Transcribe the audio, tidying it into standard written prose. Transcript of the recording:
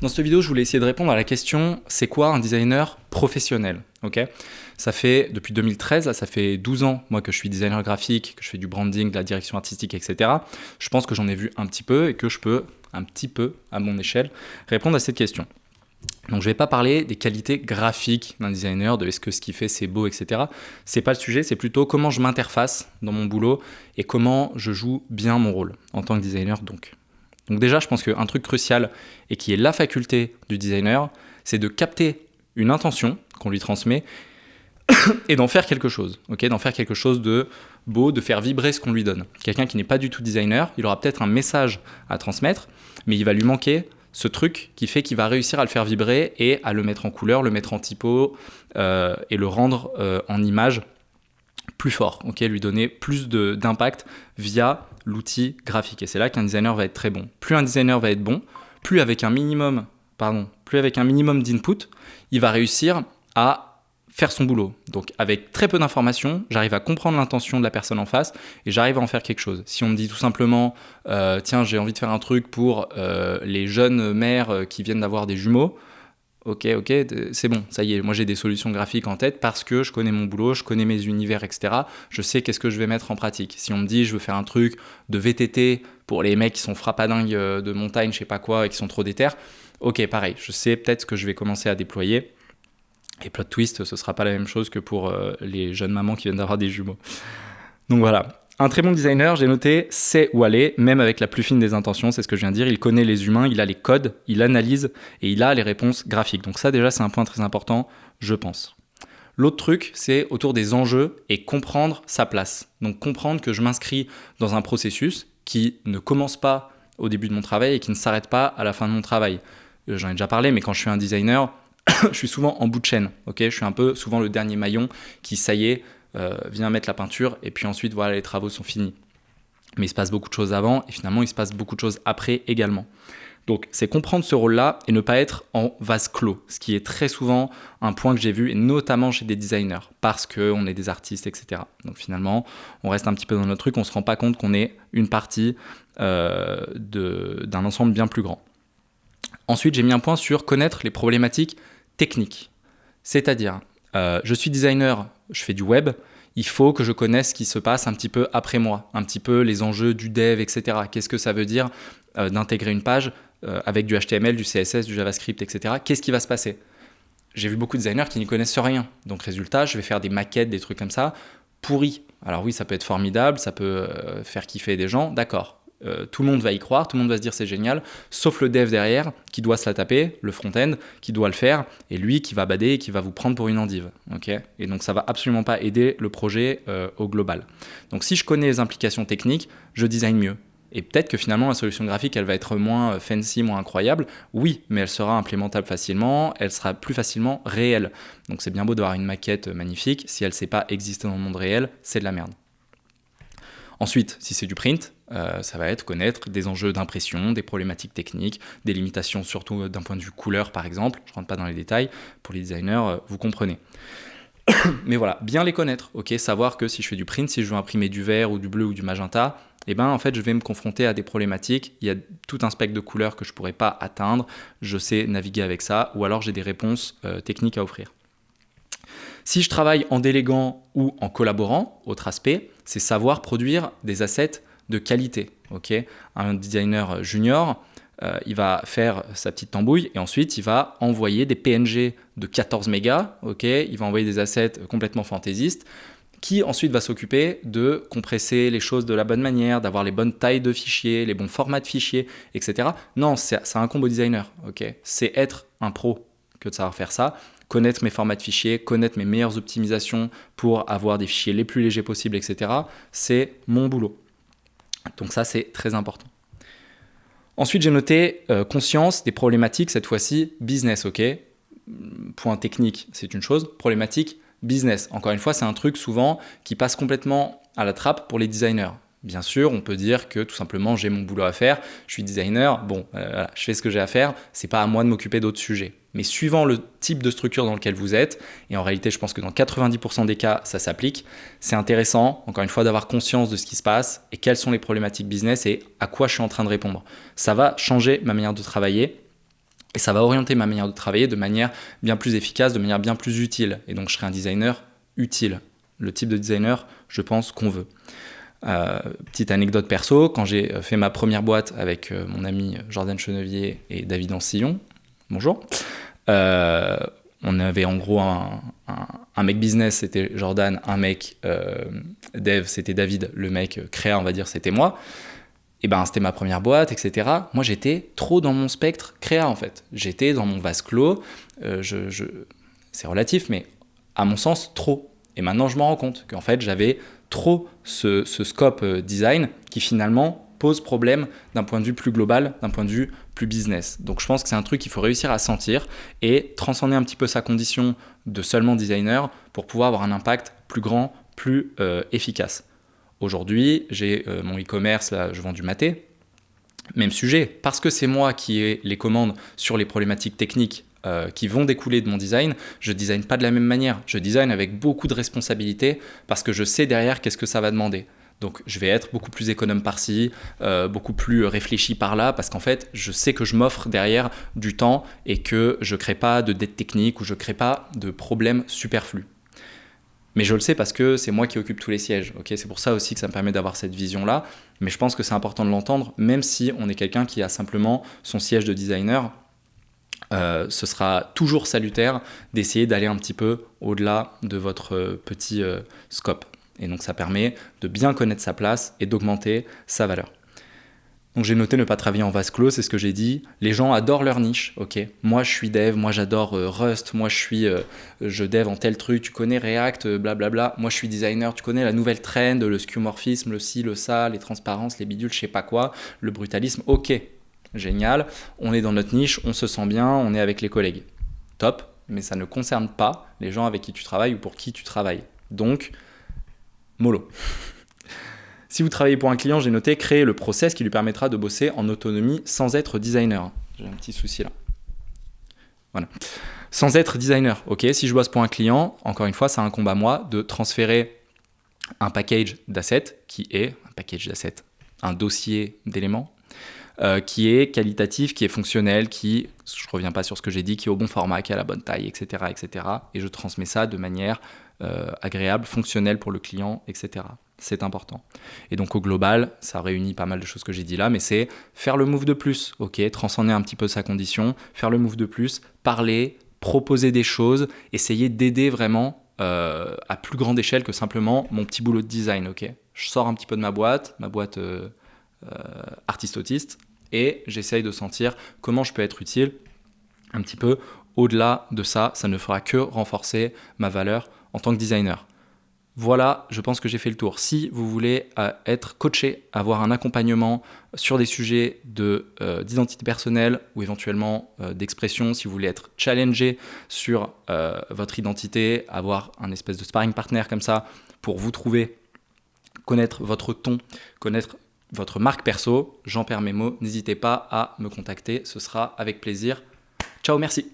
Dans cette vidéo, je voulais essayer de répondre à la question, c'est quoi un designer professionnel? Ok, ça fait depuis 2013, là, ça fait 12 ans moi que je suis designer graphique, que je fais du branding, de la direction artistique, etc. Je pense que j'en ai vu un petit peu et que je peux un petit peu, à mon échelle, répondre à cette question. Donc je ne vais pas parler des qualités graphiques d'un designer, de est-ce que ce qu'il fait c'est beau, etc. C'est pas le sujet, c'est plutôt comment je m'interface dans mon boulot et comment je joue bien mon rôle en tant que designer donc. Donc déjà, je pense qu'un truc crucial et qui est la faculté du designer, c'est de capter une intention qu'on lui transmet et d'en faire quelque chose, d'en faire quelque chose de beau, de faire vibrer ce qu'on lui donne. Quelqu'un qui n'est pas du tout designer, il aura peut-être un message à transmettre, mais il va lui manquer ce truc qui fait qu'il va réussir à le faire vibrer et à le mettre en couleur, le mettre en typo et le rendre en image plus fort, lui donner plus d'impact via l'outil graphique. Et c'est là qu'un designer va être très bon. Plus un designer va être bon, plus avec un minimum d'input, il va réussir à faire son boulot. Donc avec très peu d'informations, j'arrive à comprendre l'intention de la personne en face et j'arrive à en faire quelque chose. Si on me dit tout simplement tiens, j'ai envie de faire un truc pour les jeunes mères qui viennent d'avoir des jumeaux, ok, c'est bon, ça y est, moi j'ai des solutions graphiques en tête parce que je connais mon boulot, je connais mes univers, etc. Je sais qu'est-ce que je vais mettre en pratique. Si on me dit je veux faire un truc de VTT pour les mecs qui sont frappadingues de montagne, je sais pas quoi, et qui sont trop déter, ok, pareil, je sais peut-être ce que je vais commencer à déployer. Et plot twist, ce sera pas la même chose que pour les jeunes mamans qui viennent d'avoir des jumeaux. Donc voilà. Un très bon designer, j'ai noté, sait où aller, même avec la plus fine des intentions, c'est ce que je viens de dire. Il connaît les humains, il a les codes, il analyse et il a les réponses graphiques. Donc ça déjà, c'est un point très important, je pense. L'autre truc, c'est autour des enjeux et comprendre sa place. Donc comprendre que je m'inscris dans un processus qui ne commence pas au début de mon travail et qui ne s'arrête pas à la fin de mon travail. J'en ai déjà parlé, mais quand je suis un designer, je suis souvent en bout de chaîne. Je suis un peu souvent le dernier maillon qui, ça y est, vient mettre la peinture et puis ensuite voilà, les travaux sont finis. Mais il se passe beaucoup de choses avant et finalement il se passe beaucoup de choses après également. Donc c'est comprendre ce rôle-là et ne pas être en vase clos, ce qui est très souvent un point que j'ai vu et notamment chez des designers parce qu'on est des artistes, etc. Donc finalement on reste un petit peu dans notre truc, on ne se rend pas compte qu'on est une partie d'un ensemble bien plus grand. Ensuite j'ai mis un point sur connaître les problématiques techniques, c'est-à-dire je suis designer, je fais du web, il faut que je connaisse ce qui se passe un petit peu après moi, un petit peu les enjeux du dev, etc. Qu'est-ce que ça veut dire d'intégrer une page avec du HTML, du CSS, du JavaScript, etc. Qu'est-ce qui va se passer? J'ai vu beaucoup de designers qui n'y connaissent rien. Donc résultat, je vais faire des maquettes, des trucs comme ça, pourris. Alors oui, ça peut être formidable, ça peut faire kiffer des gens, d'accord. Tout le monde va y croire, tout le monde va se dire c'est génial, sauf le dev derrière qui doit se la taper, le front-end qui doit le faire, et lui qui va bader et qui va vous prendre pour une endive. Et donc ça va absolument pas aider le projet au global. Donc si je connais les implications techniques, je design mieux. Et peut-être que finalement la solution graphique elle va être moins fancy, moins incroyable, oui, mais elle sera implémentable facilement, elle sera plus facilement réelle. Donc c'est bien beau d'avoir une maquette magnifique, si elle ne sait pas exister dans le monde réel, c'est de la merde. Ensuite, si c'est du print, ça va être connaître des enjeux d'impression, des problématiques techniques, des limitations surtout d'un point de vue couleur par exemple. Je ne rentre pas dans les détails, pour les designers, vous comprenez. Mais voilà, bien les connaître, savoir que si je fais du print, si je veux imprimer du vert ou du bleu ou du magenta, en fait je vais me confronter à des problématiques, il y a tout un spectre de couleurs que je ne pourrais pas atteindre, je sais naviguer avec ça, ou alors j'ai des réponses techniques à offrir. Si je travaille en déléguant ou en collaborant, autre aspect, c'est savoir produire des assets de qualité. Un designer junior, il va faire sa petite tambouille et ensuite il va envoyer des PNG de 14 mégas, il va envoyer des assets complètement fantaisistes qui ensuite va s'occuper de compresser les choses de la bonne manière, d'avoir les bonnes tailles de fichiers, les bons formats de fichiers, etc. Non, c'est un combo designer. C'est être un pro que de savoir faire ça, connaître mes formats de fichiers, connaître mes meilleures optimisations pour avoir des fichiers les plus légers possibles, etc. C'est mon boulot. Donc ça, c'est très important. Ensuite, j'ai noté conscience des problématiques, cette fois-ci business, Point technique, c'est une chose. Problématique business. Encore une fois, c'est un truc souvent qui passe complètement à la trappe pour les designers. Bien sûr, on peut dire que tout simplement j'ai mon boulot à faire, je suis designer, voilà, je fais ce que j'ai à faire, c'est pas à moi de m'occuper d'autres sujets. Mais suivant le type de structure dans lequel vous êtes, et en réalité je pense que dans 90% des cas ça s'applique, c'est intéressant encore une fois d'avoir conscience de ce qui se passe et quelles sont les problématiques business et à quoi je suis en train de répondre. Ça va changer ma manière de travailler Et ça va orienter ma manière de travailler de manière bien plus efficace, de manière bien plus utile. Et donc, je serai un designer utile. Le type de designer, je pense, qu'on veut. Petite anecdote perso, quand j'ai fait ma première boîte avec mon ami Jordan Chenevier et David Ancillon, bonjour, on avait en gros un mec business, c'était Jordan, un mec dev, c'était David, le mec créa, on va dire, c'était moi. Et ben c'était ma première boîte, etc. Moi j'étais trop dans mon spectre créa en fait. J'étais dans mon vase clos, c'est relatif, mais à mon sens trop. Et maintenant je me rends compte qu'en fait j'avais trop ce scope design qui finalement pose problème d'un point de vue plus global, d'un point de vue plus business. Donc je pense que c'est un truc qu'il faut réussir à sentir et transcender un petit peu sa condition de seulement designer pour pouvoir avoir un impact plus grand, plus efficace. Aujourd'hui, j'ai mon e-commerce, là, je vends du maté. Même sujet, parce que c'est moi qui ai les commandes sur les problématiques techniques qui vont découler de mon design, je ne design pas de la même manière. Je design avec beaucoup de responsabilités parce que je sais derrière qu'est-ce que ça va demander. Donc je vais être beaucoup plus économe par-ci, beaucoup plus réfléchi par-là, parce qu'en fait, je sais que je m'offre derrière du temps et que je ne crée pas de dette technique ou je ne crée pas de problèmes superflus. Mais je le sais parce que c'est moi qui occupe tous les sièges. Okay, c'est pour ça aussi que ça me permet d'avoir cette vision-là. Mais je pense que c'est important de l'entendre, même si on est quelqu'un qui a simplement son siège de designer. Ce sera toujours salutaire d'essayer d'aller un petit peu au-delà de votre petit scope. Et donc ça permet de bien connaître sa place et d'augmenter sa valeur. Donc j'ai noté ne pas travailler en vase clos, c'est ce que j'ai dit. Les gens adorent leur niche, ok. Moi je suis dev, moi j'adore Rust, moi je dev en tel truc, tu connais React, blablabla. Moi je suis designer, tu connais la nouvelle trend, le skeuomorphisme, le ci, le ça, les transparences, les bidules, je sais pas quoi, le brutalisme, ok. Génial, on est dans notre niche, on se sent bien, on est avec les collègues. Top, mais ça ne concerne pas les gens avec qui tu travailles ou pour qui tu travailles. Donc, mollo. Si vous travaillez pour un client, j'ai noté créer le process qui lui permettra de bosser en autonomie sans être designer. J'ai un petit souci là. Voilà. Sans être designer, ok. Si je bosse pour un client, encore une fois, ça incombe à moi de transférer un package d'assets qui est un package d'assets, un dossier d'éléments qui est qualitatif, qui est fonctionnel, qui, je ne reviens pas sur ce que j'ai dit, qui est au bon format, qui est à la bonne taille, etc., etc. Et je transmets ça de manière agréable, fonctionnelle pour le client, etc. C'est important. Et donc au global, ça réunit pas mal de choses que j'ai dit là, mais c'est faire le move de plus, ok, transcender un petit peu sa condition, faire le move de plus, parler, proposer des choses, essayer d'aider vraiment à plus grande échelle que simplement mon petit boulot de design, ok. Je sors un petit peu de ma boîte artiste-autiste, et j'essaye de sentir comment je peux être utile un petit peu au-delà de ça. Ça ne fera que renforcer ma valeur en tant que designer. Voilà, je pense que j'ai fait le tour. Si vous voulez être coaché, avoir un accompagnement sur des sujets d'identité personnelle ou éventuellement d'expression, si vous voulez être challengé sur votre identité, avoir un espèce de sparring partner comme ça pour vous trouver, connaître votre ton, connaître votre marque perso, j'en perds mes mots, n'hésitez pas à me contacter, ce sera avec plaisir. Ciao, merci.